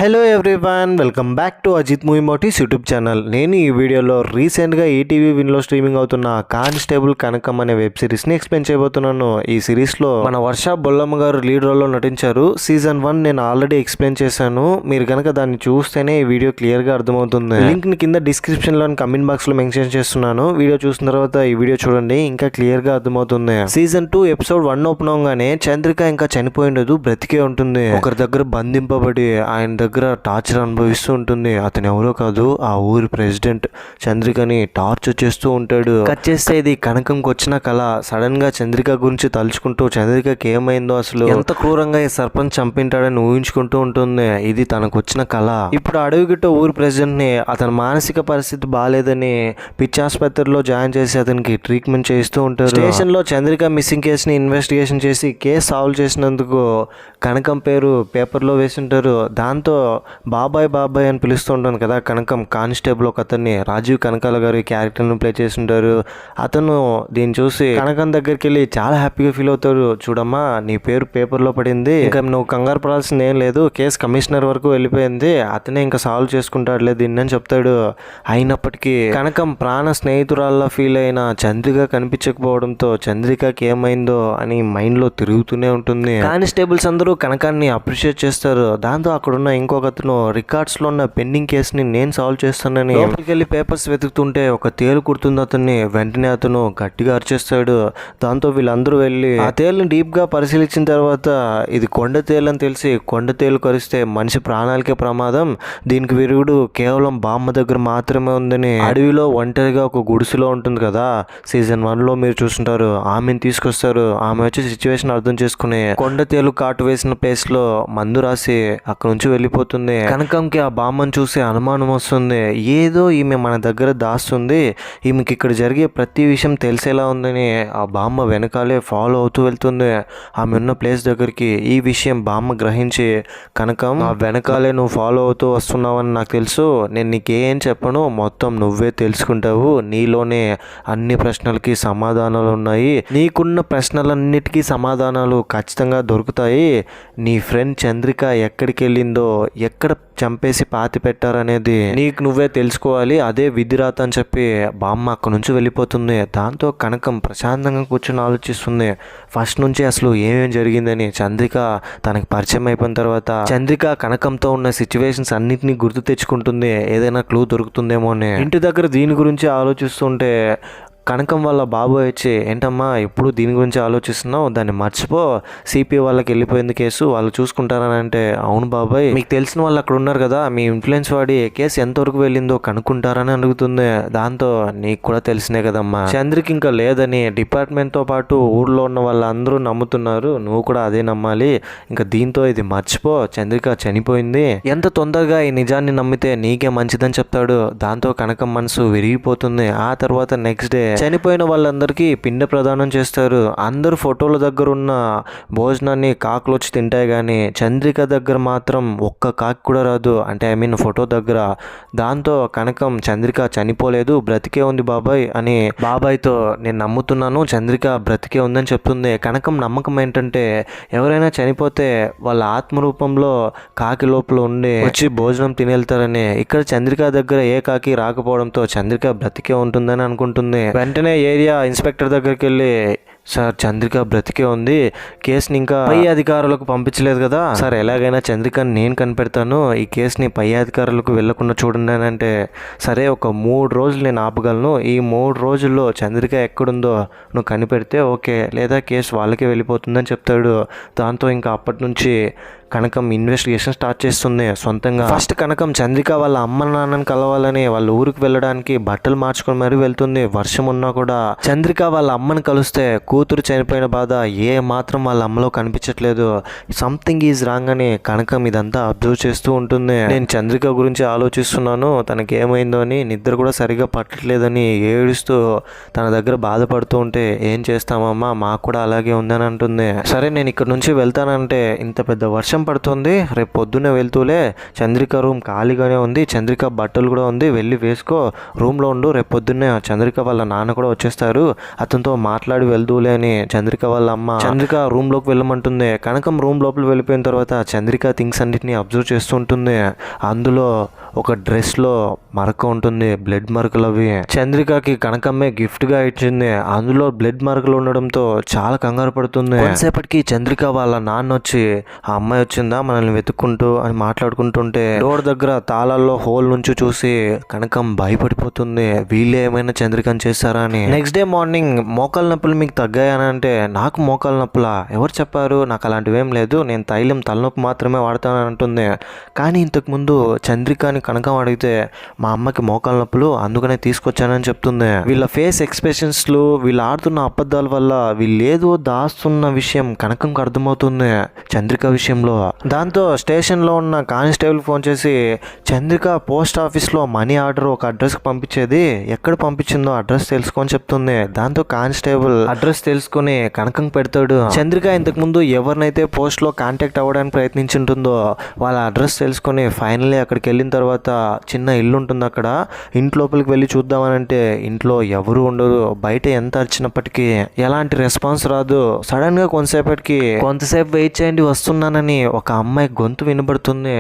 Hello everyone, welcome back to Ajith movie motives YouTube channel. నేను ఈ వీడియోలో రీసెంట్గా ఈటీవీ విన్లో స్ట్రీమింగ్ అవుతున్న కానిస్టేబుల్ కనకం అనే వెబ్ సిరీస్ని ఎక్స్ప్లెయిన్ చేయబోతున్నాను. ఈ సిరీస్లో మన వర్ష బొల్లమ్మ గారు లీడ్ రోల్లో నటించారు. సీజన్ 1 నేను ఆల్రెడీ ఎక్స్ప్లెయిన్ చేశాను. మీరు కనుక దాన్ని చూస్తేనే ఈ వీడియో క్లియర్గా అర్థమవుతుంది. లింక్ని కింద డిస్క్రిప్షన్లో కమెంట్ బాక్స్లో మెన్షన్ చేస్తున్నాను. వీడియో చూసిన తర్వాత ఈ వీడియో చూడండి, ఇంకా క్లియర్గా అర్థమవుతుంది. సీజన్ 2 ఎపిసోడ్ 1 ఓపెన్ అవగానే చంద్రిక ఇంకా చనిపోయి ఉండదు, బ్రతికే ఉంటుంది. ఒకరి దగ్గర బంధింపబడి ఆయన దగ్గర టార్చర్ అనుభవిస్తూ ఉంటుంది. అతను ఎవరో కాదు, ఆ ఊరి ప్రెసిడెంట్ చంద్రికని టార్చర్ చేస్తూ ఉంటాడు. కట్ చేస్తే ఇది కనకంకి వచ్చిన కళ. సడన్ గా చంద్రిక గురించి తలుచుకుంటూ చంద్రికకి ఏమైందో, అసలు ఎంత క్రూరంగా ఈ సర్పంచ్ చంపింటాడని ఊహించుకుంటూ ఉంటుంది. ఇది తనకు వచ్చిన కళ. ఇప్పుడు అడవిగిట్ట ఊరి ప్రెసిడెంట్ ని అతని మానసిక పరిస్థితి బాగాలేదని పిచ్చాసుపత్రిలో జాయిన్ చేసి అతనికి ట్రీట్మెంట్ చేస్తూ ఉంటారు. స్టేషన్ లో చంద్రిక మిస్సింగ్ కేసుని ఇన్వెస్టిగేషన్ చేసి కేసు సాల్వ్ చేసినందుకు కనకం పేరు పేపర్లో వేసింటారు. దాంతో బాబాయ్ బాబాయ్ అని పిలుస్తూ ఉంటాను కదా కనకం. కానిస్టేబుల్ ఒక అతన్ని రాజీవ్ కనకాల గారు ఈ క్యారెక్టర్ని ప్లే చేసి ఉంటారు. అతను దీన్ని చూసి కనకం దగ్గరికి వెళ్ళి చాలా హ్యాపీగా ఫీల్ అవుతారు. చూడమ్మా, నీ పేరు పేపర్లో పడింది, ఇంకా నువ్వు కంగారు పడాల్సింది ఏం లేదు, కేసు కమిషనర్ వరకు వెళ్ళిపోయింది, అతనే ఇంకా సాల్వ్ చేసుకుంటాడులే దీన్ని అని చెప్తాడు. అయినప్పటికీ కనకం ప్రాణ స్నేహితురాల్లా ఫీల్ అయిన చంద్రిక కనిపించకపోవడంతో చంద్రికకి ఏమైందో అని మైండ్లో తిరుగుతూనే ఉంటుంది. కానిస్టేబుల్స్ అందరూ కనకాన్ని అప్రిషియేట్ చేస్తారు. దాంతో అక్కడున్న ఇంకొక అతను రికార్డ్స్లో ఉన్న పెండింగ్ కేసుని నేను సాల్వ్ చేస్తానని లోపలికి వెళ్ళి పేపర్స్ వెతుకుతుంటే ఒక తేలు కుడుతుంది అతన్ని. వెంటనే అతను గట్టిగా అరిచేస్తాడు. దాంతో వీళ్ళందరూ వెళ్ళి ఆ తేలుని డీప్గా పరిశీలించిన తర్వాత ఇది కొండ తేలు అని తెలిసి, కొండ తేలు కరిస్తే మనిషి ప్రాణాలకే ప్రమాదం, దీనికి విరుగుడు కేవలం బామ్మ దగ్గర మాత్రమే ఉందని అడవిలో ఒంటరిగా ఒక గుడిసెలో ఉంటుంది కదా, సీజన్ 1లో మీరు చూస్తుంటారు, ఆమెను తీసుకొస్తారు. ఆమె వచ్చి సిచ్యువేషన్ అర్థం చేసుకుని కొండ తేలు కాటు వేసిన ప్లేస్ లో మందు రాసి అక్కడ నుంచి వెళ్ళిపోతుంది. కనకంకి ఆ బామ్మను చూసి అనుమానం వస్తుంది. ఏదో ఈమె మన దగ్గర దాస్తుంది, ఈమెకి ఇక్కడ జరిగే ప్రతి విషయం తెలిసేలా ఉందని ఆ బామ్మ వెనకాలే ఫాలో అవుతూ వెళ్తుంది ఆమె ఉన్న ప్లేస్ దగ్గరికి. ఈ విషయం బామ్మ గ్రహించి, కనకం ఆ వెనకాలే నువ్వు ఫాలో అవుతూ వస్తున్నావని నాకు తెలుసు, నేను నీకేం చెప్పను, మొత్తం నువ్వే తెలుసుకుంటావు, నీలోనే అన్ని ప్రశ్నలకి సమాధానాలు ఉన్నాయి, నీకున్న ప్రశ్నలన్నిటికీ సమాధానాలు ఖచ్చితంగా దొరుకుతాయి, నీ ఫ్రెండ్ చంద్రిక ఎక్కడికి వెళ్ళిందో, ఎక్కడ చంపేసి పాతి పెట్టారనేది నీకు నువ్వే తెలుసుకోవాలి, అదే విధిరాత అని చెప్పి బామ్మ అక్కడి నుంచి వెళ్ళిపోతుంది. దాంతో కనకం ప్రశాంతంగా కూర్చొని ఆలోచిస్తుంది ఫస్ట్ నుంచి అసలు ఏమేమి జరిగిందని. చంద్రిక తనకి పరిచయం అయిపోయిన తర్వాత చంద్రిక కనకంతో ఉన్న సిచ్యువేషన్స్ అన్నిటినీ గుర్తు తెచ్చుకుంటుంది, ఏదైనా క్లూ దొరుకుతుందేమో అని. ఇంటి దగ్గర దీని గురించి ఆలోచిస్తుంటే కనకం వాళ్ళ బాబు వచ్చి, ఏంటమ్మా ఎప్పుడు దీని గురించి ఆలోచిస్తున్నావు, దాన్ని మర్చిపో, సిపి వాళ్ళకి వెళ్ళిపోయింది కేసు, వాళ్ళు చూసుకుంటారని అంటే, అవును బాబాయ్, మీకు తెలిసిన వాళ్ళు అక్కడ ఉన్నారు కదా, మీ ఇన్ఫ్లుయెన్స్ వాడి కేసు ఎంతవరకు వెళ్ళిందో కనుక్కుంటారని అడుగుతుంది. దాంతో నీకు కూడా తెలిసినే కదమ్మా, చంద్రికి ఇంకా లేదని డిపార్ట్మెంట్తో పాటు ఊర్లో ఉన్న వాళ్ళందరూ నమ్ముతున్నారు, నువ్వు కూడా అదే నమ్మాలి, ఇంకా దీంతో ఇది మర్చిపో, చంద్రిక చనిపోయింది, ఎంత తొందరగా ఈ నిజాన్ని నమ్మితే నీకే మంచిదని చెప్తాడు. దాంతో కనకం మనసు విరిగిపోతుంది. ఆ తర్వాత నెక్స్ట్ డే చనిపోయిన వాళ్ళందరికీ పిండ ప్రదానం చేస్తారు. అందరూ ఫోటోల దగ్గర ఉన్న భోజనాన్ని కాకులు వచ్చి తింటాయి, కానీ చంద్రిక దగ్గర మాత్రం ఒక్క కాకి కూడా రాదు, అంటే ఐ మీన్ ఫోటో దగ్గర. దాంతో కనకం చంద్రిక చనిపోలేదు, బ్రతికే ఉంది బాబాయ్ అని బాబాయ్తో నేను నమ్ముతున్నాను, చంద్రిక బ్రతికే ఉందని చెప్తుంది. కనకం నమ్మకం ఏంటంటే ఎవరైనా చనిపోతే వాళ్ళ ఆత్మరూపంలో కాకి లోపల ఉండి వచ్చి భోజనం తినేళ్తారని. ఇక్కడ చంద్రిక దగ్గర ఏ కాకి రాకపోవడంతో చంద్రిక బ్రతికే ఉంటుందని అనుకుంటుంది. వెంటనే ఏరియా ఇన్స్పెక్టర్ దగ్గరికి వెళ్ళి, సార్ చంద్రిక బ్రతికే ఉంది, కేసుని ఇంకా పై అధికారులకు పంపించలేదు కదా సార్, ఎలాగైనా చంద్రికని నేను కనిపెడతాను, ఈ కేసుని పై అధికారులకు వెళ్లకుండా చూడండి అని అంటే, సరే ఒక 3 రోజులు నేను ఆపగలను, ఈ 3 రోజుల్లో చంద్రిక ఎక్కడుందో నువ్వు కనిపెడితే ఓకే, లేదా కేసు వాళ్ళకే వెళ్ళిపోతుందని చెప్తాడు. దాంతో ఇంకా అప్పటి నుంచి కనకం ఇన్వెస్టిగేషన్ స్టార్ట్ చేస్తుంది సొంతంగా. ఫస్ట్ కనకం చంద్రిక వాళ్ళ అమ్మ నాన్నని కలవాలని వాళ్ళ ఊరికి వెళ్ళడానికి బట్టలు మార్చుకొని మరీ వెళ్తుంది. వర్షం ఉన్నా కూడా చంద్రిక వాళ్ళ అమ్మని కలిస్తే కూతురు చనిపోయిన బాధ ఏ మాత్రం వాళ్ళ అమ్మలో కనిపించట్లేదు. సంథింగ్ ఈజ్ రాంగ్ అని కనకం ఇదంతా అబ్జర్వ్ చేస్తూ ఉంటుంది. నేను చంద్రిక గురించి ఆలోచిస్తున్నాను, తనకి ఏమైందో అని, నిద్ర కూడా సరిగా పట్టట్లేదని ఏడుస్తూ తన దగ్గర బాధపడుతూ ఉంటే, ఏం చేస్తామమ్మా మాకు కూడా అలాగే ఉందని అంటుంది. సరే నేను ఇక్కడ నుంచి వెళ్తానంటే ఇంత పెద్ద వర్షం వర్షం పడుతుంది, రేపు పొద్దున్నే వెళ్తూలే చంద్రిక రూమ్ ఖాళీగానే ఉంది, చంద్రిక బట్టలు కూడా ఉంది, వెళ్ళి వేసుకో, రూమ్లో ఉండు, రేపు పొద్దున్నే చంద్రిక వాళ్ళ నాన్న కూడా వచ్చేస్తారు, అతనితో మాట్లాడి వెళ్దూలే అని చంద్రిక వాళ్ళ అమ్మ చంద్రిక రూమ్లోకి వెళ్ళమంటుంది. కనకం రూమ్ లోపల వెళ్ళిపోయిన తర్వాత చంద్రిక థింగ్స్ అన్నిటిని అబ్జర్వ్ చేస్తుంటుంది. అందులో ఒక డ్రెస్లో మరక ఉంటుంది, బ్లడ్ మరకలు అవి చంద్రికకి కనకమ్మే గిఫ్ట్గా ఇచ్చింది. అందులో బ్లడ్ మరకలు ఉండడంతో చాలా కంగారు పడుతుంది. కొంతసేపటికి చంద్రిక వాళ్ళ నాన్న వచ్చి ఆ అమ్మాయి వచ్చిందా మనల్ని వెతుక్కుంటూ అని మాట్లాడుకుంటుంటే డోర్ దగ్గర తాళాల్లో హోల్ నుంచి చూసి కనకం భయపడిపోతుంది, వీళ్ళే ఏమైనా చంద్రికని చేస్తారా అని. నెక్స్ట్ డే మార్నింగ్ మోకాల నొప్పులు మీకు తగ్గాయనంటే నాకు మోకాల నొప్పులా, ఎవరు చెప్పారు, నాకు అలాంటివి ఏం లేదు, నేను తైలం తలనొప్పి మాత్రమే వాడతానని అంటుంది. కానీ ఇంతకుముందు చంద్రికని కనకం అడిగితే మా అమ్మకి మోకాల నొప్పులు అందుకనే తీసుకొచ్చానని చెప్తుంది. వీళ్ళ ఫేస్ ఎక్స్ప్రెషన్స్లు, వీళ్ళు ఆడుతున్న అబద్ధాల వల్ల వీళ్ళేదో దాస్తున్న విషయం కనకంకి అర్థమవుతుంది చంద్రిక విషయంలో. దాంతో స్టేషన్లో ఉన్న కానిస్టేబుల్ ఫోన్ చేసి చంద్రిక పోస్ట్ ఆఫీస్లో మనీ ఆర్డర్ ఒక అడ్రస్కి పంపించేది, ఎక్కడ పంపించిందో అడ్రస్ తెలుసుకొని చెప్తుంది. దాంతో కానిస్టేబుల్ అడ్రస్ తెలుసుకొని కనకం పెడతాడు. చంద్రిక ఇంతకుముందు ఎవరినైతే పోస్ట్లో కాంటాక్ట్ అవ్వడానికి ప్రయత్నించుంటుందో వాళ్ళ అడ్రస్ తెలుసుకొని ఫైనల్లీ అక్కడికి వెళ్ళిన తర్వాత చిన్న ఇల్లు ఉంటుంది, అక్కడ ఇంటి లోపలికి వెళ్ళి చూద్దామనంటే ఇంట్లో ఎవరు ఉండరు. బయట ఎంత అరిచినప్పటికీ ఎలాంటి రెస్పాన్స్ రాదు. సడన్ గా కొంతసేపు వెయిట్ చేయండి వస్తున్నానని ఒక అమ్మాయి గొంతు వినబడుతుంది.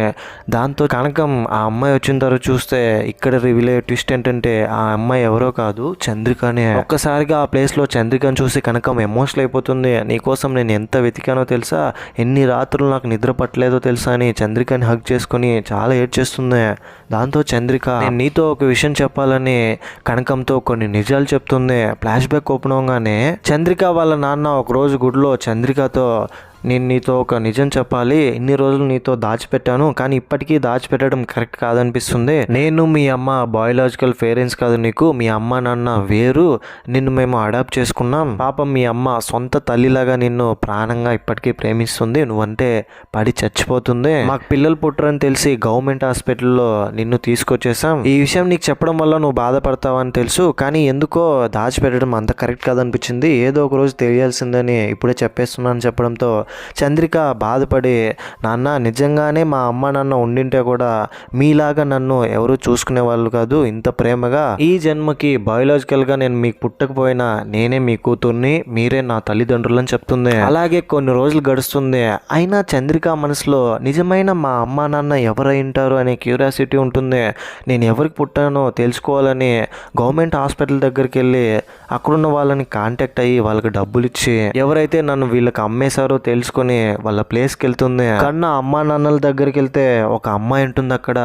దాంతో కనకం ఆ అమ్మాయి వచ్చిన తర్వాత చూస్తే ఇక్కడ రివీల్ అయ్యే ట్విస్ట్ ఏంటంటే ఆ అమ్మాయి ఎవరో కాదు చంద్రికనే. ఒక్కసారిగా ఆ ప్లేస్ లో చంద్రికను చూసి కనకం ఎమోషనల్ అయిపోతుంది. నీకోసం నేను ఎంత వెతికానో తెలుసా, ఎన్ని రాత్రులు నాకు నిద్ర పట్టలేదో తెలుసా అని చంద్రికని హగ్ చేసుకుని చాలా ఏడ్చేస్తుంది. దాంతో చంద్రిక నేను నీతో ఒక విషయం చెప్పాలని కనకంతో కొన్ని నిజాలు చెప్తుంది. ఫ్లాష్ బ్యాక్ ఓపెన్ అవగానే చంద్రిక వాళ్ళ నాన్న ఒకరోజు గుడిలో చంద్రికతో నేను నీతో ఒక నిజం చెప్పాలి, ఇన్ని రోజులు నీతో దాచిపెట్టాను కానీ ఇప్పటికీ దాచిపెట్టడం కరెక్ట్ కాదనిపిస్తుంది. నేను మీ అమ్మ బయోలాజికల్ పేరెంట్స్ కాదు, నీకు మీ అమ్మ నాన్న వేరు, నిన్ను మేము అడాప్ట్ చేసుకున్నాం. పాపం మీ అమ్మ సొంత తల్లిలాగా నిన్ను ప్రాణంగా ఇప్పటికీ ప్రేమిస్తుంది, నువ్వంటే పడి చచ్చిపోతుంది. మాకు పిల్లలు పుట్టరని తెలిసి గవర్నమెంట్ హాస్పిటల్లో నిన్ను తీసుకొచ్చేసాం. ఈ విషయం నీకు చెప్పడం వల్ల నువ్వు బాధపడతావని తెలుసు, కానీ ఎందుకో దాచిపెట్టడం అంత కరెక్ట్ కాదనిపించింది, ఏదో ఒక రోజు తెలియాల్సిందని ఇప్పుడే చెప్పేస్తున్నాను చెప్పడంతో చంద్రిక బాధపడి నాన్న నిజంగానే మా అమ్మ నాన్న ఉండింటే కూడా మీలాగా నన్ను ఎవరు చూసుకునే వాళ్ళు కాదు ఇంత ప్రేమగా, ఈ జన్మకి బయోలాజికల్గా నేను మీకు పుట్టకపోయినా నేనే మీ కూతుర్ని, మీరే నా తల్లిదండ్రులని చెప్తుంది. అలాగే కొన్ని రోజులు గడుస్తుంది. అయినా చంద్రిక మనసులో నిజమైన మా అమ్మ నాన్న ఎవరై ఉంటారు అనే క్యూరియాసిటీ ఉంటుంది. నేను ఎవరికి పుట్టానో తెలుసుకోవాలని గవర్నమెంట్ హాస్పిటల్ దగ్గరికి వెళ్ళి అక్కడున్న వాళ్ళని కాంటాక్ట్ అయ్యి వాళ్ళకి డబ్బులు ఇచ్చి ఎవరైతే నన్ను వీళ్ళకి అమ్మేశారో తెలుసుకొని వాళ్ళ ప్లేస్కి వెళ్తుంది. కన్నా అమ్మా నాన్నల దగ్గరికి వెళ్తే ఒక అమ్మాయి ఉంటుంది అక్కడ,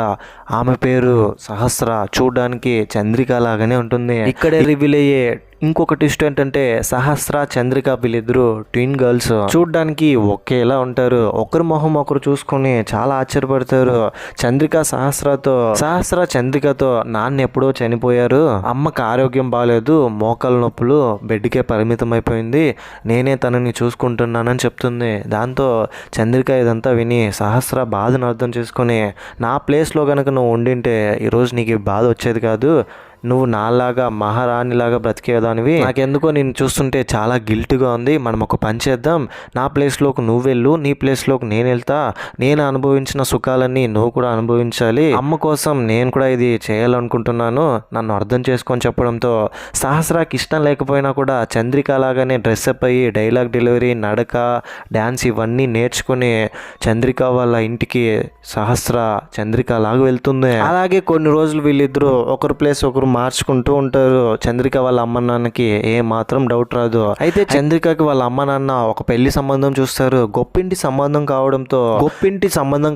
ఆమె పేరు సహస్ర, చూడడానికి చంద్రిక లాగానే ఉంటుంది. ఇక్కడే రివీల్ అయ్యే ఇంకొక ట్విస్ట్ ఏంటంటే సహస్ర చంద్రిక వీళ్ళిద్దరు ట్విన్ గర్ల్స్, చూడ్డానికి ఒకేలా ఉంటారు. ఒకరి మొహం ఒకరు చూసుకొని చాలా ఆశ్చర్యపడతారు. సహస్ర చంద్రికతో నాన్న ఎప్పుడో చనిపోయారు, అమ్మకి ఆరోగ్యం బాగాలేదు, మోకాల నొప్పులు, బెడ్కే పరిమితం అయిపోయింది, నేనే తనని చూసుకుంటున్నానని చెప్తుంది. దాంతో చంద్రిక ఇదంతా విని సహస్ర బాధను అర్థం చేసుకొని నా ప్లేస్లో కనుక నువ్వు ఉండింటే ఈరోజు నీకు బాధ వచ్చేది కాదు, నువ్వు నాలాగా మహారాణిలాగా బ్రతికేదానివి, నాకెందుకో నేను చూస్తుంటే చాలా గిల్ట్గా ఉంది, మనం ఒక పని చేద్దాం, నా ప్లేస్లోకి నువ్వు వెళ్ళు, నీ ప్లేస్లోకి నేను వెళ్తా, నేను అనుభవించిన సుఖాలన్నీ నువ్వు కూడా అనుభవించాలి, అమ్మ కోసం నేను కూడా ఇది చేయాలనుకుంటున్నాను, నన్ను అర్థం చేసుకొని చెప్పడంతో సహస్రాకి ఇష్టం లేకపోయినా కూడా చంద్రిక లాగానే డ్రెస్అప్ అయ్యి డైలాగ్ డెలివరీ, నడక, డ్యాన్స్ ఇవన్నీ నేర్చుకుని చంద్రిక వాళ్ళ ఇంటికి చంద్రిక లాగా వెళ్తుంది. అలాగే కొన్ని రోజులు వీళ్ళిద్దరూ ఒకరి ప్లేస్ ఒకరు మార్చుకుంటూ ఉంటారు. చంద్రిక వాళ్ళ అమ్మ నాన్నకి ఏ మాత్రం డౌట్ రాదు. అయితే చంద్రికకి వాళ్ళ అమ్మ నాన్న ఒక పెళ్లి సంబంధం చూస్తారు. గొప్పింటి సంబంధం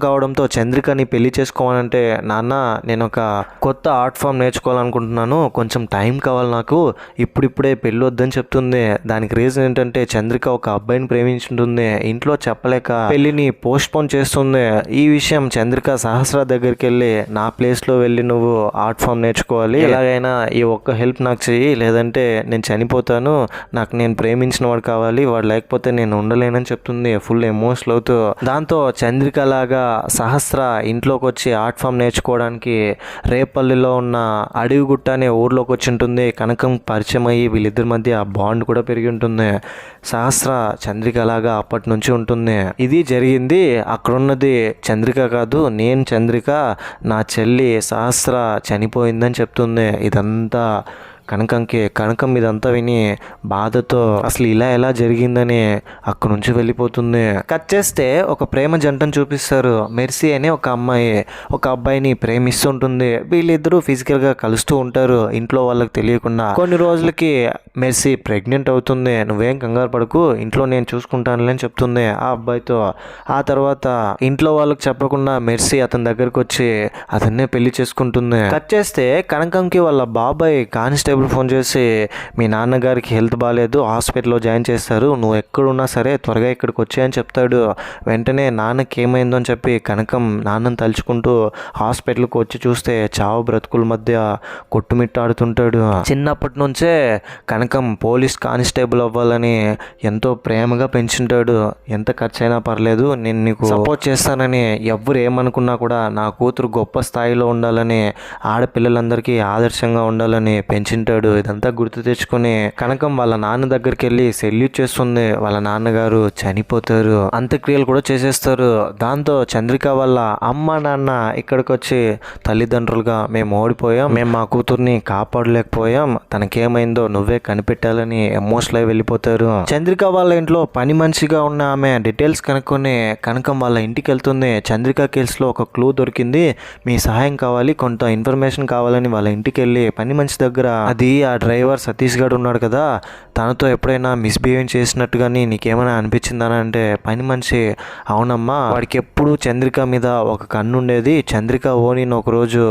కావడంతో చంద్రికని పెళ్లి చేసుకోవాలంటే నాన్న నేను ఒక కొత్త ఆర్ట్ ఫామ్ నేర్చుకోవాలనుకుంటున్నాను, కొంచెం టైం కావాలి నాకు, ఇప్పుడిప్పుడే పెళ్లి వద్దని చెప్తుంది. దానికి రీజన్ ఏంటంటే చంద్రిక ఒక అబ్బాయిని ప్రేమించుంటుంది, ఇంట్లో చెప్పలేక పెళ్లిని పోస్ట్ పోన్ చేస్తుంది. ఈ విషయం చంద్రిక సహస్ర దగ్గరికి వెళ్ళి నా ప్లేస్ లో వెళ్ళి నువ్వు ఆర్ట్ ఫామ్ నేర్చుకోవాలి, ఎలాగైనా ఈ ఒక్క హెల్ప్ నాకు చెయ్యి, లేదంటే నేను చనిపోతాను, నాకు నేను ప్రేమించిన వాడు కావాలి, వాడు లేకపోతే నేను ఉండలేనని చెప్తుంది ఫుల్ ఎమోషనల్ అవుతూ. దాంతో చంద్రిక లాగా సహస్ర ఇంట్లోకి వచ్చి ఆర్ట్ ఫామ్ నేర్చుకోవడానికి రేపల్లిలో ఉన్న అడవిగుట్ట అనే ఊర్లోకి వచ్చి ఉంటుంది. కనకం పరిచయం అయ్యి వీళ్ళిద్దరి మధ్య బాండ్ కూడా పెరిగి ఉంటుంది. సహస్ర చంద్రిక లాగా అప్పటి నుంచి ఉంటుంది. ఇది జరిగింది. అక్కడున్నది చంద్రిక కాదు, నేను చంద్రిక, నా చెల్లి సహస్ర చనిపోయిందని చెప్తుంది. ఇదంతా కనకం ఇదంతా విని బాధతో అసలు ఇలా ఎలా జరిగిందని అక్కడి నుంచి వెళ్ళిపోతుంది. కట్ చేస్తే ఒక ప్రేమ జంటను చూపిస్తారు. మెర్సీ అనే ఒక అమ్మాయి ఒక అబ్బాయిని ప్రేమిస్తుంటుంది. వీళ్ళిద్దరూ ఫిజికల్గా కలుస్తూ ఉంటారు ఇంట్లో వాళ్ళకి తెలియకుండా. కొన్ని రోజులకి మెర్సీ ప్రెగ్నెంట్ అవుతుంది. నువ్వేం కంగారు పడకు, ఇంట్లో నేను చూసుకుంటానులే అని చెప్తుంది ఆ అబ్బాయితో. ఆ తర్వాత ఇంట్లో వాళ్ళకి చెప్పకుండా మెర్సీ అతని దగ్గరకు వచ్చి అతన్నే పెళ్లి చేసుకుంటుంది. కట్ చేస్తే కనకంకి వాళ్ళ బాబాయ్ కానిస్టేబుల్ ఫోన్ చేసి మీ నాన్నగారికి హెల్త్ బాగాలేదు, హాస్పిటల్లో జాయిన్ చేస్తారు, నువ్వు ఎక్కడున్నా సరే త్వరగా ఇక్కడికి వచ్చాయని చెప్తాడు. వెంటనే నాన్నకి ఏమైందో అని చెప్పి కనకం నాన్నని తలుచుకుంటూ హాస్పిటల్కి వచ్చి చూస్తే చావు బ్రతుకుల మధ్య కొట్టుమిట్టాడుతుంటాడు. చిన్నప్పటి నుంచే కనకం పోలీస్ కానిస్టేబుల్ అవ్వాలని ఎంతో ప్రేమగా పెంచుంటాడు. ఎంత ఖర్చు అయినా పర్లేదు, నేను నీకు సపోర్ట్ చేస్తానని, ఎవ్వరు ఏమనుకున్నా కూడా నా కూతురు గొప్ప స్థాయిలో ఉండాలని, ఆడపిల్లలందరికీ ఆదర్శంగా ఉండాలని పెంచుంటాడు. ఇదంతా గుర్తు తెచ్చుకొని కనకం వాళ్ళ నాన్న దగ్గరికి వెళ్ళి సెల్యూట్ చేస్తుంది. వాళ్ళ నాన్నగారు చనిపోతారు. అంత్యక్రియలు కూడా చేసేస్తారు. దాంతో చంద్రిక వాళ్ళ అమ్మ నాన్న ఇక్కడికి వచ్చి తల్లిదండ్రులుగా మేము ఓడిపోయాం, మేము మా కూతుర్ని కాపాడలేకపోయాం, తనకేమైందో నువ్వే కనిపెట్టాలని ఎమోషనల్ అయి వెళ్ళిపోతారు. చంద్రిక వాళ్ళ ఇంట్లో పని మనిషిగా ఉన్న ఆమె డీటెయిల్స్ కనుక్కొని కనకం వాళ్ళ ఇంటికి వెళ్తుంది. చంద్రిక కేసులో ఒక క్లూ దొరికింది, మీ సహాయం కావాలి, కొంత ఇన్ఫర్మేషన్ కావాలని వాళ్ళ ఇంటికి వెళ్ళి పని మనిషి దగ్గర అది ఆ డ్రైవర్ సతీష్ గారు ఉన్నాడు కదా, తనతో ఎప్పుడైనా మిస్బిహేవ్ చేసినట్టుగాని నీకేమైనా అనిపించిందని అంటే పని మనిషి అవునమ్మా, వాడికి ఎప్పుడు చంద్రిక మీద ఒక కన్ను ఉండేది, చంద్రిక ఓని ఒకరోజు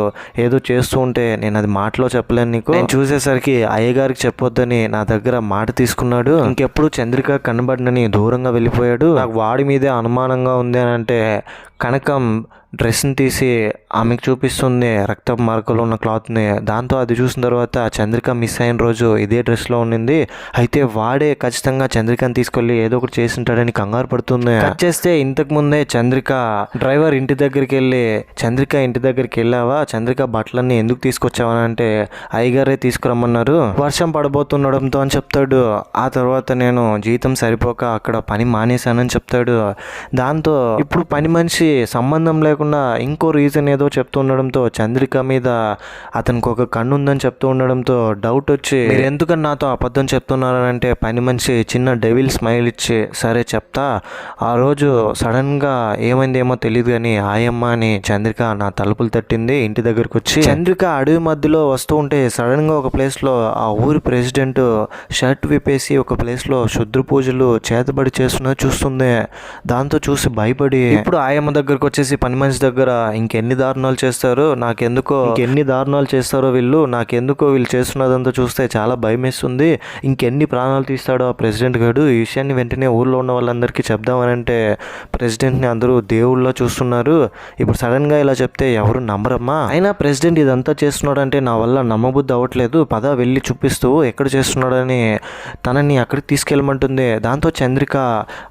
ఏదో చేస్తూ ఉంటే నేను అది మాటలో చెప్పలేను నీకు, నేను చూసేసరికి అయ్యగారికి చెప్పొద్దని నా దగ్గర మాట తీసుకున్నాడు, ఇంకెప్పుడు చంద్రిక కనబడినని దూరంగా వెళ్ళిపోయాడు, నాకు వాడి మీదే అనుమానంగా ఉంది అని అంటే కనకం డ్రెస్ని తీసి ఆమెకు చూపిస్తుంది, రక్త మార్కులు ఉన్న క్లాత్ని. దాంతో అది చూసిన తర్వాత చంద్రిక మిస్ అయిన రోజు ఇదే డ్రెస్లో ఉండింది, అయితే వాడే ఖచ్చితంగా చంద్రికని తీసుకెళ్ళి ఏదో ఒకటి చేసింటాడని కంగారు పడుతుంది. కట్ చేస్తే ఇంతకు ముందే చంద్రిక డ్రైవర్ ఇంటి దగ్గరికి వెళ్ళి చంద్రిక ఇంటి దగ్గరికి వెళ్ళావా, చంద్రిక బట్టలన్నీ ఎందుకు తీసుకొచ్చావని అంటే అయ్యగారే తీసుకురమ్మన్నారు, వర్షం పడబోతుండడంతో అని చెప్తాడు. ఆ తర్వాత నేను జీతం సరిపోక అక్కడ పని మానేశానని చెప్తాడు. దాంతో ఇప్పుడు పని మనిషి సంబంధం లేకుండా ఇంకో రీజన్ ఏదో చెప్తూ ఉండడంతో చంద్రిక మీద అతనికి ఒక కన్ను ఉందని చెప్తూ ఉండడంతో డౌట్ వచ్చి మీరు ఎందుకని నాతో అబద్ధం చెప్తున్నారని అంటే పని మనిషి చిన్న డెవిల్ స్మైల్ ఇచ్చి సరే చెప్తా, ఆ రోజు సడన్గా ఏమైందేమో తెలియదు కానీ ఆయమ్మ అని చంద్రిక నా తలుపులు తట్టింది ఇంటి దగ్గరకు వచ్చి. చంద్రిక అడవి మధ్యలో వస్తూ ఉంటే సడన్గా ఒక ప్లేస్లో ఆ ఊరి ప్రెసిడెంట్ షర్ట్ విప్పేసి ఒక ప్లేస్లో శుద్ర పూజలు చేతబడి చేస్తున్నది చూస్తుంది. దాంతో చూసి భయపడి ఇప్పుడు ఆయమ్మ దగ్గరకు వచ్చేసి పని మనిషి దగ్గర ఇంకెన్ని దారుణాలు చేస్తారో వీళ్ళు, నాకెందుకో వీళ్ళు చేస్తున్నదంతా చూస్తే చాలా భయం వేస్తుంది, ఇంకెన్ని ప్రాణాలు తీస్తాడో ఆ ప్రెసిడెంట్ గారు, ఈ విషయాన్ని వెంటనే ఊళ్ళో ఉన్న వాళ్ళందరికీ చెప్దామని అంటే ప్రెసిడెంట్ని అందరూ దేవుళ్ళలో చూస్తున్నారు, ఇప్పుడు సడన్గా ఇలా చెప్తే ఎవరు నమ్మరమ్మా, అయినా ప్రెసిడెంట్ ఇదంతా చేస్తున్నాడంటే నా వల్ల నమ్మబుద్ధి అవ్వట్లేదు, పద వెళ్ళి చూపిస్తూ ఎక్కడ చేస్తున్నాడని తనని అక్కడికి తీసుకెళ్ళమంటుంది. దాంతో చంద్రిక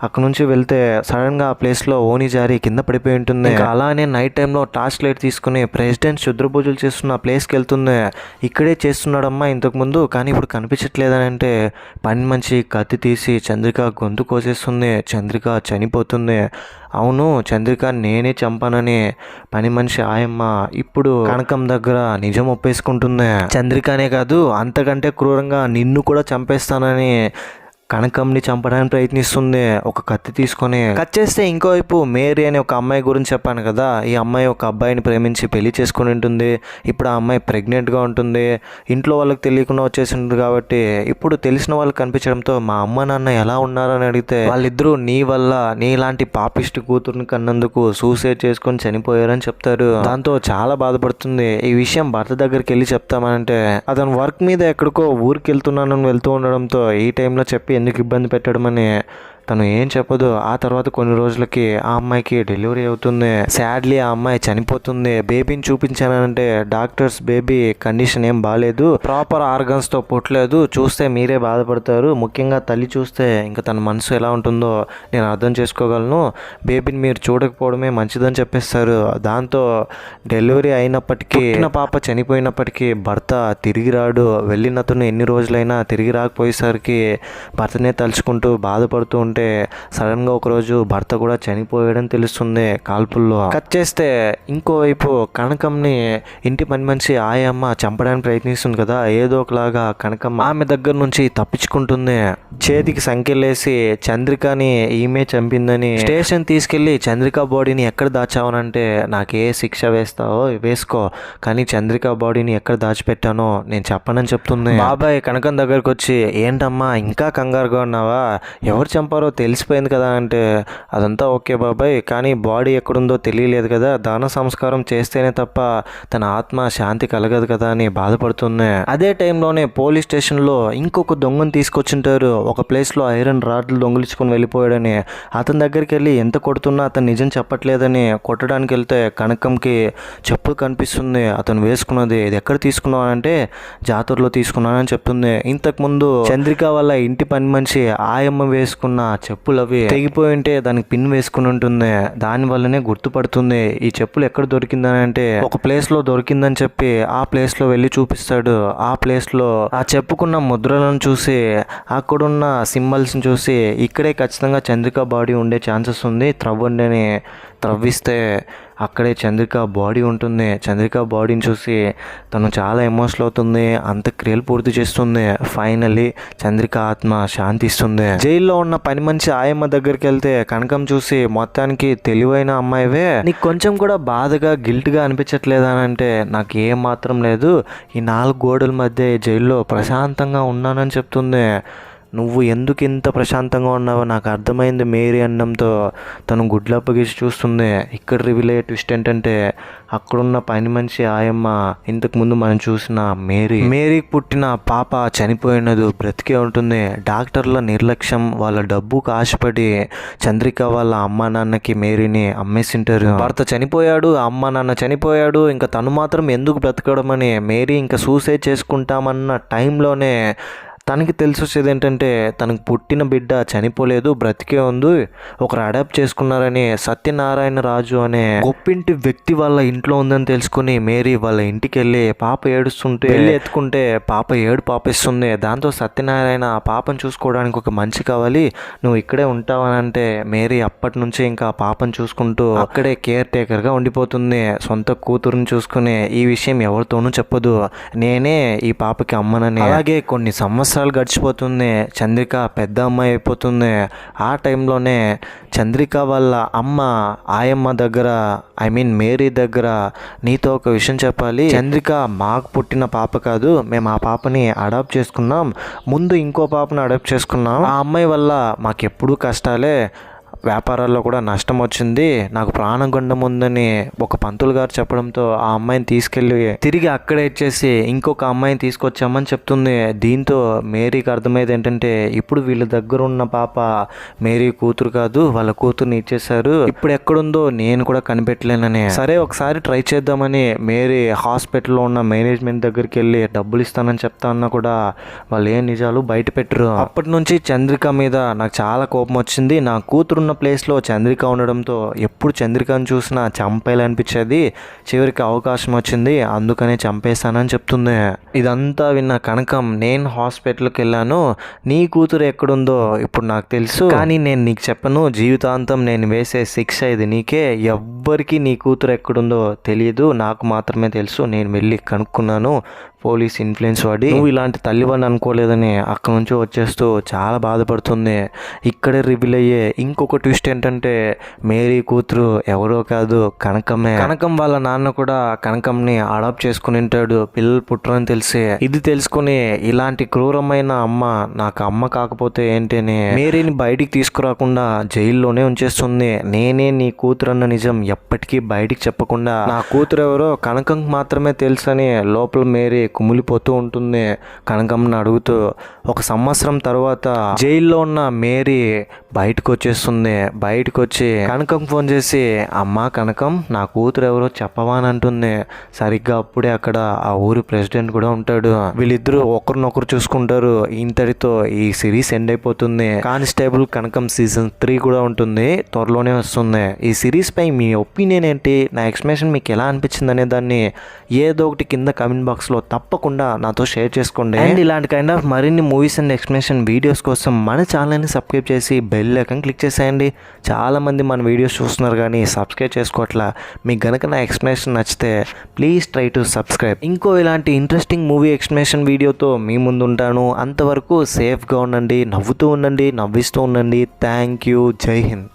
అక్కడ నుంచి వెళ్తే సడన్గా ఆ ప్లేస్లో ఓని జారి కింద పడిపోయి ఉంటుంది. అలానే నైట్ టైంలో టార్చ్ లైట్ తీసుకుని ప్రెసిడెంట్ శుద్ర పూజలు చేస్తున్న ప్లేస్కి వెళ్తుంది. ఇక్కడే చేస్తున్నాడమ్మా ఇంతకుముందు, కానీ ఇప్పుడు కనిపించట్లేదని అంటే పని మనిషి కత్తి తీసి చంద్రిక గొంతు కోసేస్తుంది. చంద్రిక చనిపోతుంది. అవును, చంద్రిక నేనే చంపానని పని మనిషి ఆయమ్మ ఇప్పుడు కనకం దగ్గర నిజం ఒప్పేసుకుంటుంది. చంద్రికనే కాదు అంతకంటే క్రూరంగా నిన్ను కూడా చంపేస్తానని కనకంని చంపడానికి ప్రయత్నిస్తుంది ఒక కత్తి తీసుకొని. కట్ చేస్తే ఇంకోవైపు మేరీ అనే ఒక అమ్మాయి గురించి చెప్పాను కదా, ఈ అమ్మాయి ఒక అబ్బాయిని ప్రేమించి పెళ్లి చేసుకుని ఉంటుంది. ఇప్పుడు ఆ అమ్మాయి ప్రెగ్నెంట్గా ఉంటుంది. ఇంట్లో వాళ్ళకి తెలియకుండా వచ్చేసి ఉంటుంది కాబట్టి ఇప్పుడు తెలిసిన వాళ్ళకి కనిపించడంతో మా అమ్మ నాన్న ఎలా ఉన్నారని అడిగితే వాళ్ళిద్దరూ నీ వల్ల నీలాంటి పాపిష్టి కూతుర్ని కన్నందుకు సూసైడ్ చేసుకొని చనిపోయారని చెప్తారు. దాంతో చాలా బాధపడుతుంది. ఈ విషయం భర్త దగ్గరికి వెళ్ళి చెప్తామనంటే అతను వర్క్ మీద ఎక్కడికో ఊరికి వెళ్తున్నానని వెళ్తూ ఉండడంతో ఈ టైంలో చెప్పి ఎందుకు ఇబ్బంది పెట్టడం అని తను ఏం చెప్పదు. ఆ తర్వాత కొన్ని రోజులకి ఆ అమ్మాయికి డెలివరీ అవుతుంది. సాడ్లీ ఆ అమ్మాయి చనిపోతుంది. బేబీని చూపించానంటే డాక్టర్స్ బేబీ కండిషన్ ఏం బాగాలేదు, ప్రాపర్ ఆర్గన్స్ తో పుట్టలేదు, చూస్తే మీరే బాధపడతారు. ముఖ్యంగా తల్లి చూస్తే ఇంకా తన మనసు ఎలా ఉంటుందో నేను అర్థం చేసుకోగలను. బేబీని మీరు చూడకపోవడమే మంచిదని చెప్పేస్తారు. దాంతో డెలివరీ అయినప్పటికీ పాప చనిపోయినప్పటికీ భర్త తిరిగి రాడు. వెళ్ళినతను ఎన్ని రోజులైనా తిరిగి రాకపోయేసరికి భర్తనే తలుచుకుంటూ బాధపడుతూ ఉంటే సడన్గా ఒకరోజు భర్త కూడా చనిపోయాడని తెలుస్తుంది కాల్పుల్లో. కట్ చేస్తే ఇంకోవైపు కనకంని ఇంటి పని మనిషి ఆయమ్మ చంపడానికి ప్రయత్నిస్తుంది కదా. ఏదో ఒకలాగా కనకమ్మ ఆమె దగ్గర నుంచి తప్పించుకుంటుంది. చేతికి సంఖ్యలేసి చంద్రికని ఈమె చంపిందని స్టేషన్ తీసుకెళ్లి చంద్రిక బాడీని ఎక్కడ దాచావనంటే నాకు ఏ శిక్ష వేస్తావో వేసుకో, కానీ చంద్రిక బాడీని ఎక్కడ దాచిపెట్టానో నేను చెప్పనని చెప్తుంది. బాబాయ్ కనకం దగ్గరకు వచ్చి ఏంటమ్మా ఇంకా కంగారుగా ఉన్నావా, ఎవరు చంపారో తెలిసిపోయింది కదా అంటే అదంతా ఓకే బాబాయ్, కానీ బాడీ ఎక్కడుందో తెలియలేదు కదా, దాన సంస్కారం చేస్తేనే తప్ప తన ఆత్మ శాంతి కలగదు కదా అని బాధపడుతుంది. అదే టైంలోనే పోలీస్ స్టేషన్లో ఇంకొక దొంగను తీసుకొచ్చింటారు. ఒక ప్లేస్లో ఐరన్ రాడ్లు దొంగిలించుకొని వెళ్ళిపోయాడని. అతని దగ్గరికి వెళ్ళి ఎంత కొడుతున్నా అతను నిజం చెప్పట్లేదని కొట్టడానికి వెళ్తే కనకంకి చెప్పులు కనిపిస్తుంది. అతను వేసుకున్నది ఇది ఎక్కడ తీసుకున్నావు అంటే జాతరలో తీసుకున్నానని చెప్తుంది. ఇంతకుముందు చంద్రిక వల్ల ఇంటి పని మనిషి ఆయమ్మ వేసుకున్న చెప్పులు అవి తెగిపోయి ఉంటే దానికి పిన్ వేసుకుని ఉంటుంది. దాని వల్లనే గుర్తుపడుతుంది. ఈ చెప్పులు ఎక్కడ దొరికిందని అంటే ఒక ప్లేస్ లో దొరికిందని చెప్పి ఆ ప్లేస్ లో వెళ్ళి చూపిస్తాడు. ఆ ప్లేస్ లో ఆ చెప్పుకున్న ముద్రలను చూసి అక్కడున్న సింబల్స్ చూసి ఇక్కడే ఖచ్చితంగా చంద్రిక బాడీ ఉండే ఛాన్సెస్ ఉంది, త్రవ్వండి అని త్రవ్విస్తే అక్కడే చంద్రిక బాడీ ఉంటుంది. చంద్రిక బాడీని చూసి తను చాలా ఎమోషనల్ అవుతుంది. అంత్యక్రియలు పూర్తి చేస్తుంది. ఫైనల్లీ చంద్రిక ఆత్మ శాంతిస్తుంది. జైల్లో ఉన్న పని మనిషి ఆయమ్మ దగ్గరికి వెళ్తే కనకం చూసి మొత్తానికి తెలివైన అమ్మాయివే, నీకు కొంచెం కూడా బాధగా గిల్ట్గా అనిపించట్లేదా అని అంటే నాకు ఏం మాత్రం లేదు, ఈ 4 గోడల మధ్య జైల్లో ప్రశాంతంగా ఉన్నానని చెప్తుంది. నువ్వు ఎందుకు ఇంత ప్రశాంతంగా ఉన్నావో నాకు అర్థమైంది మేరీ అన్నంతో తను గుడ్లప్పగేసి చూస్తుంది. ఇక్కడ రివీల్ అయ్యే ట్విస్ట్ ఏంటంటే అక్కడున్న పని మనిషి ఆయమ్మ ఇంతకుముందు మనం చూసిన మేరీకి పుట్టిన పాప చనిపోయినది బ్రతికే ఉంటుంది. డాక్టర్ల నిర్లక్ష్యం, వాళ్ళ డబ్బుకు ఆశపడి చంద్రిక వాళ్ళ అమ్మ నాన్నకి మేరీని అమ్మేసింటారు. భర్త చనిపోయాడు, అమ్మ నాన్న చనిపోయాడు, ఇంకా తను మాత్రం ఎందుకు బ్రతకడం అని మేరీ ఇంకా సూసైడ్ చేసుకుంటామన్న టైంలోనే తనకి తెలిసి వచ్చేది ఏంటంటే తనకు పుట్టిన బిడ్డ చనిపోలేదు, బ్రతికే ఉంది, ఒకరు అడాప్ట్ చేసుకున్నారని సత్యనారాయణ రాజు అనే గొప్పింటి వ్యక్తి వాళ్ళ ఇంట్లో ఉందని తెలుసుకుని మేరీ వాళ్ళ ఇంటికి వెళ్ళి పాప ఏడుస్తుంటే వెళ్ళి ఎత్తుకుంటే పాప ఏడు పాపిస్తుంది. దాంతో సత్యనారాయణ ఆ పాపను చూసుకోవడానికి ఒక మనిషి కావాలి, నువ్వు ఇక్కడే ఉంటావని అంటే మేరీ అప్పటి నుంచి ఇంకా పాపను చూసుకుంటూ అక్కడే కేర్ టేకర్గా ఉండిపోతుంది. సొంత కూతురుని చూసుకుని ఈ విషయం ఎవరితోనూ చెప్పదు, నేనే ఈ పాపకి అమ్మనని. అలాగే కొన్ని సంవత్సరాలు గడిచిపోతుంది. చంద్రిక పెద్ద అమ్మాయి అయిపోతుంది. ఆ టైంలోనే చంద్రిక వాళ్ళ అమ్మ ఆయమ్మ దగ్గర మేరీ దగ్గర నీతో ఒక విషయం చెప్పాలి, చంద్రిక మాకు పుట్టిన పాప కాదు, మేము ఆ పాపని అడాప్ట్ చేసుకున్నాం, ముందు ఇంకో పాపను అడాప్ట్ చేసుకున్నాం, ఆ అమ్మాయి వల్ల మాకెప్పుడూ కష్టాలే, వ్యాపారాల్లో కూడా నష్టం వచ్చింది, నాకు ప్రాణగండం ఉందని ఒక పంతులు గారు చెప్పడంతో ఆ అమ్మాయిని తీసుకెళ్ళి తిరిగి అక్కడే ఇచ్చేసి ఇంకొక అమ్మాయిని తీసుకొచ్చామని చెప్తుంది. దీంతో మేరీకి అర్థమయ్యేది ఏంటంటే ఇప్పుడు వీళ్ళ దగ్గర ఉన్న పాప మేరీ కూతురు కాదు, వాళ్ళ కూతుర్ని ఇచ్చేశారు, ఇప్పుడు ఎక్కడుందో నేను కూడా కనిపెట్టలేనని. సరే ఒకసారి ట్రై చేద్దామని మేరీ హాస్పిటల్లో ఉన్న మేనేజ్మెంట్ దగ్గరికి వెళ్ళి డబ్బులు ఇస్తానని చెప్తా అన్నా కూడా వాళ్ళు ఏం నిజాలు బయట పెట్టరు. అప్పటి నుంచి చంద్రిక మీద నాకు చాలా కోపం వచ్చింది. నా కూతురు ఉన్న ప్లేస్లో చంద్రిక ఉండడంతో ఎప్పుడు చంద్రికను చూసినా చంపేయాలనిపించేది, చివరికి అవకాశం వచ్చింది అందుకనే చంపేస్తానని చెప్తుంది. ఇదంతా విన్న కనకం నేను హాస్పిటల్కి వెళ్ళాను, నీ కూతురు ఎక్కడుందో ఇప్పుడు నాకు తెలుసు, కానీ నేను నీకు చెప్పను, జీవితాంతం నేను వేసే శిక్ష ఇది నీకే, ఎవ్వరికి నీ కూతురు ఎక్కడుందో తెలియదు, నాకు మాత్రమే తెలుసు, నేను వెళ్ళి కనుక్కున్నాను, పోలీస్ ఇన్ఫ్లుయెన్స్ వాడి, నువ్వు ఇలాంటి తల్లివాడిని అనుకోలేదని అక్కడ నుంచి వచ్చేస్తూ చాలా బాధపడుతుంది. ఇక్కడే రివీల్ అయ్యే ఇంకొక ట్విస్ట్ ఏంటంటే మేరీ కూతురు ఎవరో కాదు కనకమే. కనకం వాళ్ళ నాన్న కూడా కనకంని అడాప్ట్ చేసుకుని ఉంటాడు పిల్లలు పుట్టరని తెలిసి. ఇది తెలుసుకుని ఇలాంటి క్రూరమైన అమ్మ నాకు అమ్మ కాకపోతే ఏంటని మేరీని బయటికి తీసుకురాకుండా జైల్లోనే ఉంచేస్తుంది. నేనే నీ కూతురు అన్న నిజం ఎప్పటికీ బయటికి చెప్పకుండా నా కూతురు ఎవరో కనకం మాత్రమే తెలుసని లోపల మేరీ కుమిలిపోతూ ఉంటుంది కనకంని అడుగుతూ. ఒక సంవత్సరం తర్వాత జైల్లో ఉన్న మేరీ బయటకు వచ్చేస్తుంది. బయటకు వచ్చి కనకం ఫోన్ చేసి, అమ్మా కనకం, నా కూతురు ఎవరో చెప్పవా అని అంటుంది. సరిగ్గా అప్పుడే అక్కడ ఆ ఊరి ప్రెసిడెంట్ కూడా ఉంటాడు. వీళ్ళిద్దరూ ఒకరినొకరు చూసుకుంటారు. ఇంతటితో ఈ సిరీస్ ఎండ్ అయిపోతుంది. కానిస్టేబుల్ కనకం సీజన్ 3 కూడా ఉంటుంది, త్వరలోనే వస్తుంది. ఈ సిరీస్ పై మీ ఒపీనియన్ ఏంటి, నా ఎక్స్ప్లెనేషన్ మీకు ఎలా అనిపించింది అనే దాన్ని ఏదో ఒకటి కింద కమెంట్ బాక్స్ లో తప్పకుండా నాతో షేర్ చేసుకోండి. అండ్ ఇలాంటి కైండ్ ఆఫ్ మరిన్ని మూవీస్ అండ్ ఎక్స్ప్లెనేషన్ వీడియోస్ కోసం మన ఛానల్ని సబ్స్క్రైబ్ చేసి బెల్ ఐకాన్ క్లిక్ చేసేయండి. చాలా మంది మన వీడియోస్ చూస్తున్నారు కానీ సబ్స్క్రైబ్ చేసుకోవట్లా. మీకు గనక నా ఎక్స్ప్లెనేషన్ నచ్చితే ప్లీజ్ ట్రై టు సబ్స్క్రైబ్. ఇంకో ఇలాంటి ఇంట్రెస్టింగ్ మూవీ ఎక్స్ప్లెనేషన్ వీడియోతో మీ ముందు ఉంటాను. అంతవరకు సేఫ్గా ఉండండి, నవ్వుతూ ఉండండి, నవ్విస్తూ ఉండండి. Thank you. జై హింద్.